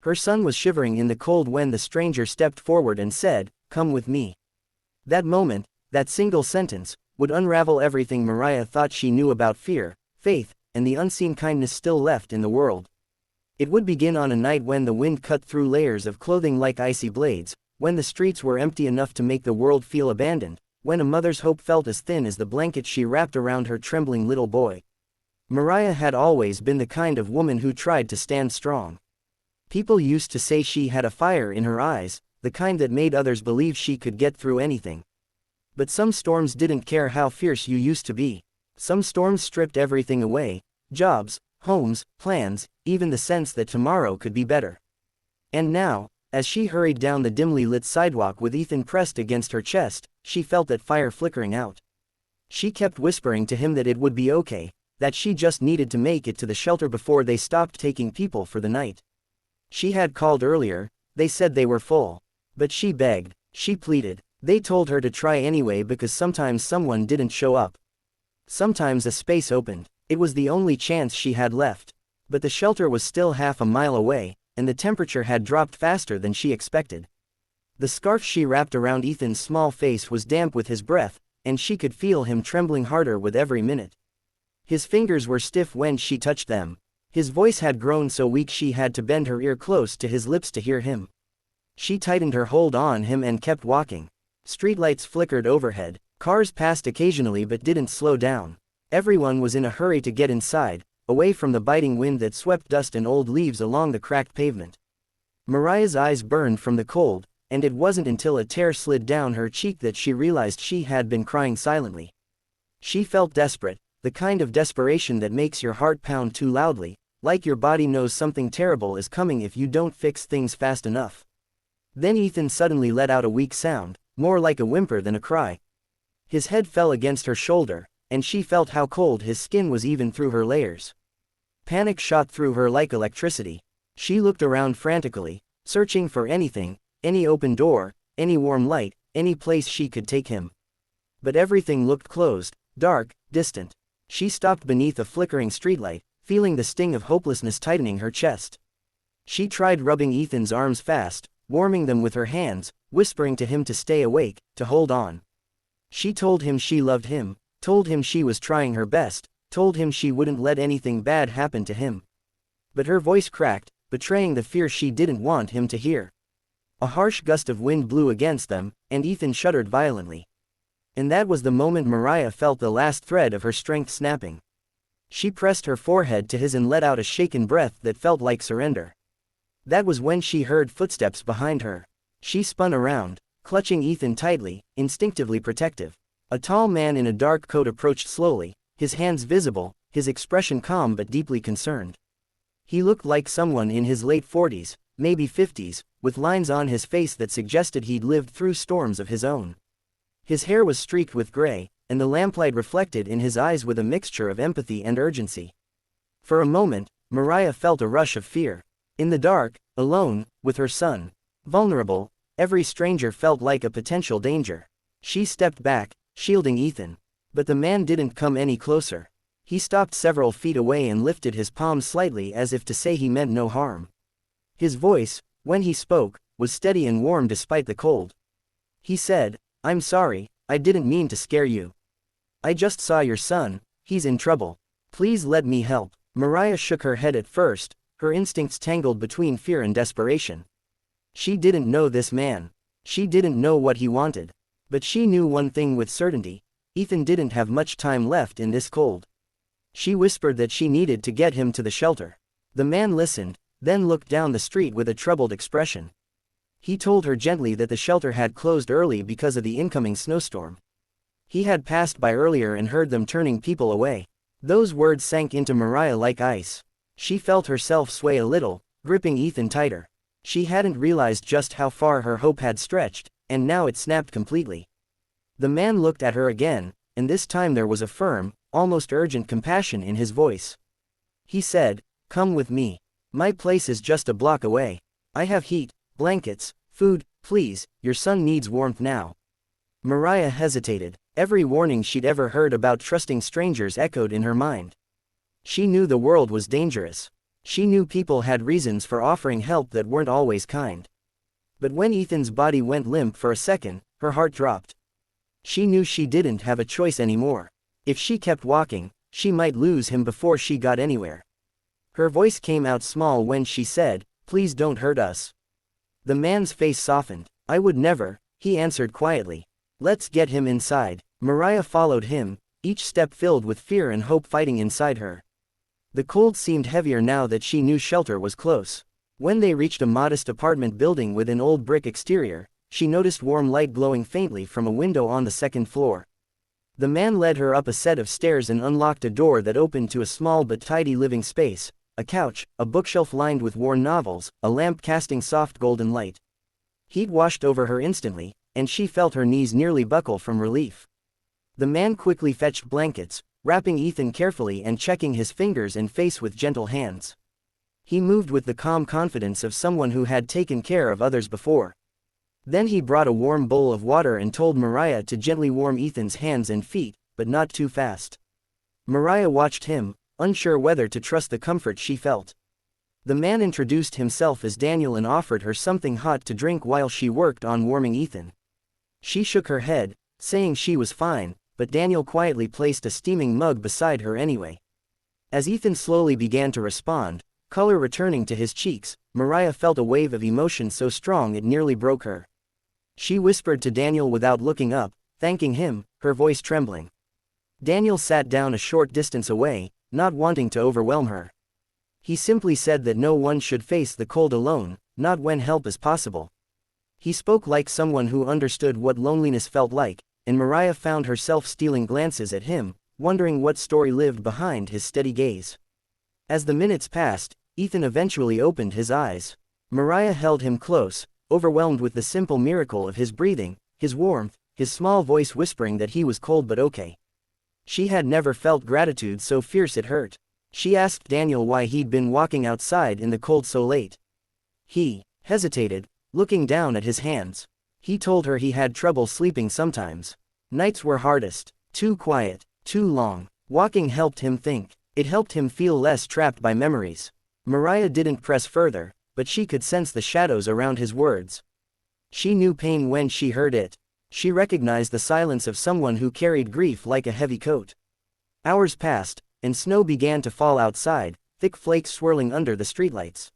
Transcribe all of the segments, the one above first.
Her son was shivering in the cold when the stranger stepped forward and said, "Come with me." That moment, that single sentence, would unravel everything Mariah thought she knew about fear, faith, and the unseen kindness still left in the world. It would begin on a night when the wind cut through layers of clothing like icy blades, when the streets were empty enough to make the world feel abandoned, when a mother's hope felt as thin as the blanket she wrapped around her trembling little boy. Mariah had always been the kind of woman who tried to stand strong. People used to say she had a fire in her eyes, the kind that made others believe she could get through anything. But some storms didn't care how fierce you used to be. Some storms stripped everything away: jobs, homes, plans, even the sense that tomorrow could be better. And now, as she hurried down the dimly lit sidewalk with Ethan pressed against her chest, she felt that fire flickering out. She kept whispering to him that it would be okay, that she just needed to make it to the shelter before they stopped taking people for the night. She had called earlier, they said they were full. But she begged, she pleaded. They told her to try anyway because sometimes someone didn't show up. Sometimes a space opened. It was the only chance she had left. But the shelter was still half a mile away, and the temperature had dropped faster than she expected. The scarf she wrapped around Ethan's small face was damp with his breath, and she could feel him trembling harder with every minute. His fingers were stiff when she touched them. His voice had grown so weak she had to bend her ear close to his lips to hear him. She tightened her hold on him and kept walking. Streetlights flickered overhead, cars passed occasionally but didn't slow down. Everyone was in a hurry to get inside, away from the biting wind that swept dust and old leaves along the cracked pavement. Mariah's eyes burned from the cold, and it wasn't until a tear slid down her cheek that she realized she had been crying silently. She felt desperate, the kind of desperation that makes your heart pound too loudly, like your body knows something terrible is coming if you don't fix things fast enough. Then Ethan suddenly let out a weak sound, more like a whimper than a cry. His head fell against her shoulder, and she felt how cold his skin was even through her layers. Panic shot through her like electricity. She looked around frantically, searching for anything, any open door, any warm light, any place she could take him. But everything looked closed, dark, distant. She stopped beneath a flickering streetlight, feeling the sting of hopelessness tightening her chest. She tried rubbing Ethan's arms fast, warming them with her hands, whispering to him to stay awake, to hold on. She told him she loved him, told him she was trying her best, told him she wouldn't let anything bad happen to him. But her voice cracked, betraying the fear she didn't want him to hear. A harsh gust of wind blew against them, and Ethan shuddered violently. And that was the moment Mariah felt the last thread of her strength snapping. She pressed her forehead to his and let out a shaken breath that felt like surrender. That was when she heard footsteps behind her. She spun around, clutching Ethan tightly, instinctively protective. A tall man in a dark coat approached slowly, his hands visible, his expression calm but deeply concerned. He looked like someone in his late 40s, maybe 50s, with lines on his face that suggested he'd lived through storms of his own. His hair was streaked with gray, and the lamplight reflected in his eyes with a mixture of empathy and urgency. For a moment, Mariah felt a rush of fear. In the dark, alone, with her son, vulnerable, every stranger felt like a potential danger. She stepped back, shielding Ethan. But the man didn't come any closer. He stopped several feet away and lifted his palms slightly as if to say he meant no harm. His voice, when he spoke, was steady and warm despite the cold. He said, "I'm sorry, I didn't mean to scare you. I just saw your son, he's in trouble. Please let me help." Mariah shook her head at first, her instincts tangled between fear and desperation. She didn't know this man. She didn't know what he wanted. But she knew one thing with certainty: Ethan didn't have much time left in this cold. She whispered that she needed to get him to the shelter. The man listened, then looked down the street with a troubled expression. He told her gently that the shelter had closed early because of the incoming snowstorm. He had passed by earlier and heard them turning people away. Those words sank into Mariah like ice. She felt herself sway a little, gripping Ethan tighter. She hadn't realized just how far her hope had stretched, and now it snapped completely. The man looked at her again, and this time there was a firm, almost urgent compassion in his voice. He said, "Come with me. My place is just a block away. I have heat, blankets, food. Please, your son needs warmth now." Mariah hesitated. Every warning she'd ever heard about trusting strangers echoed in her mind. She knew the world was dangerous. She knew people had reasons for offering help that weren't always kind. But when Ethan's body went limp for a second, her heart dropped. She knew she didn't have a choice anymore. If she kept walking, she might lose him before she got anywhere. Her voice came out small when she said, "Please don't hurt us." The man's face softened. "I would never," he answered quietly. "Let's get him inside." Mariah followed him, each step filled with fear and hope fighting inside her. The cold seemed heavier now that she knew shelter was close. When they reached a modest apartment building with an old brick exterior, she noticed warm light glowing faintly from a window on the second floor. The man led her up a set of stairs and unlocked a door that opened to a small but tidy living space, a couch, a bookshelf lined with worn novels, a lamp casting soft golden light. Heat washed over her instantly, and she felt her knees nearly buckle from relief. The man quickly fetched blankets, wrapping Ethan carefully and checking his fingers and face with gentle hands. He moved with the calm confidence of someone who had taken care of others before. Then he brought a warm bowl of water and told Mariah to gently warm Ethan's hands and feet, but not too fast. Mariah watched him, unsure whether to trust the comfort she felt. The man introduced himself as Daniel and offered her something hot to drink while she worked on warming Ethan. She shook her head, saying she was fine, but Daniel quietly placed a steaming mug beside her anyway. As Ethan slowly began to respond, color returning to his cheeks, Mariah felt a wave of emotion so strong it nearly broke her. She whispered to Daniel without looking up, thanking him, her voice trembling. Daniel sat down a short distance away, not wanting to overwhelm her. He simply said that no one should face the cold alone, not when help is possible. He spoke like someone who understood what loneliness felt like, and Mariah found herself stealing glances at him, wondering what story lived behind his steady gaze. As the minutes passed, Ethan eventually opened his eyes. Mariah held him close, overwhelmed with the simple miracle of his breathing, his warmth, his small voice whispering that he was cold but okay. She had never felt gratitude so fierce it hurt. She asked Daniel why he'd been walking outside in the cold so late. He hesitated, looking down at his hands. He told her he had trouble sleeping sometimes. Nights were hardest, too quiet, too long. Walking helped him think. It helped him feel less trapped by memories. Mariah didn't press further, but she could sense the shadows around his words. She knew pain when she heard it. She recognized the silence of someone who carried grief like a heavy coat. Hours passed, and snow began to fall outside, thick flakes swirling under the streetlights.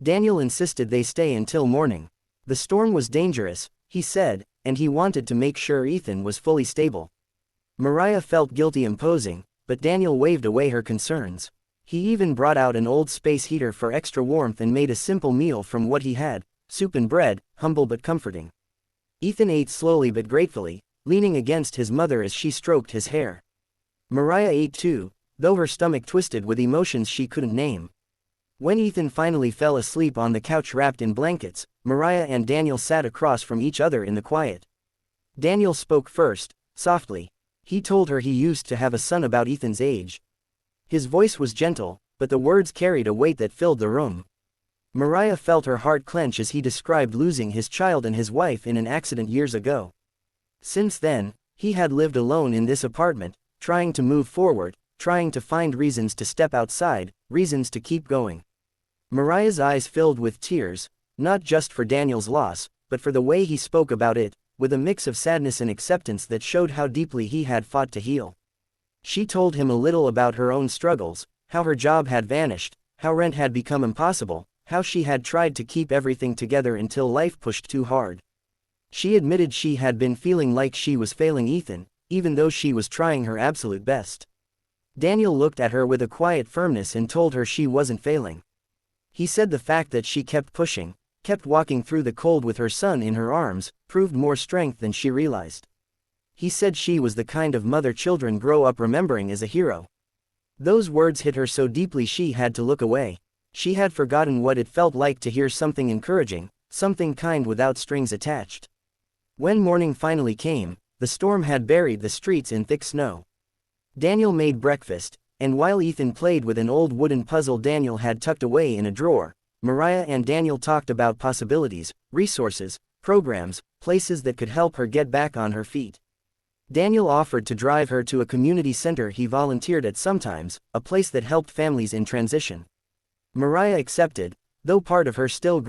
Daniel insisted they stay until morning. The storm was dangerous, he said, and he wanted to make sure Ethan was fully stable. Mariah felt guilty imposing, but Daniel waved away her concerns. He even brought out an old space heater for extra warmth and made a simple meal from what he had, soup and bread, humble but comforting. Ethan ate slowly but gratefully, leaning against his mother as she stroked his hair. Mariah ate too, though her stomach twisted with emotions she couldn't name. When Ethan finally fell asleep on the couch wrapped in blankets, Mariah and Daniel sat across from each other in the quiet. Daniel spoke first, softly. He told her he used to have a son about Ethan's age. His voice was gentle, but the words carried a weight that filled the room. Mariah felt her heart clench as he described losing his child and his wife in an accident years ago. Since then, he had lived alone in this apartment, trying to move forward, trying to find reasons to step outside, reasons to keep going. Mariah's eyes filled with tears, not just for Daniel's loss, but for the way he spoke about it, with a mix of sadness and acceptance that showed how deeply he had fought to heal. She told him a little about her own struggles, how her job had vanished, how rent had become impossible, how she had tried to keep everything together until life pushed too hard. She admitted she had been feeling like she was failing Ethan, even though she was trying her absolute best. Daniel looked at her with a quiet firmness and told her she wasn't failing. He said the fact that she kept pushing, kept walking through the cold with her son in her arms, proved more strength than she realized. He said she was the kind of mother children grow up remembering as a hero. Those words hit her so deeply she had to look away. She had forgotten what it felt like to hear something encouraging, something kind without strings attached. When morning finally came, the storm had buried the streets in thick snow. Daniel made breakfast, and while Ethan played with an old wooden puzzle Daniel had tucked away in a drawer, Mariah and Daniel talked about possibilities, resources, programs, places that could help her get back on her feet. Daniel offered to drive her to a community center he volunteered at sometimes, a place that helped families in transition. Mariah accepted, though part of her still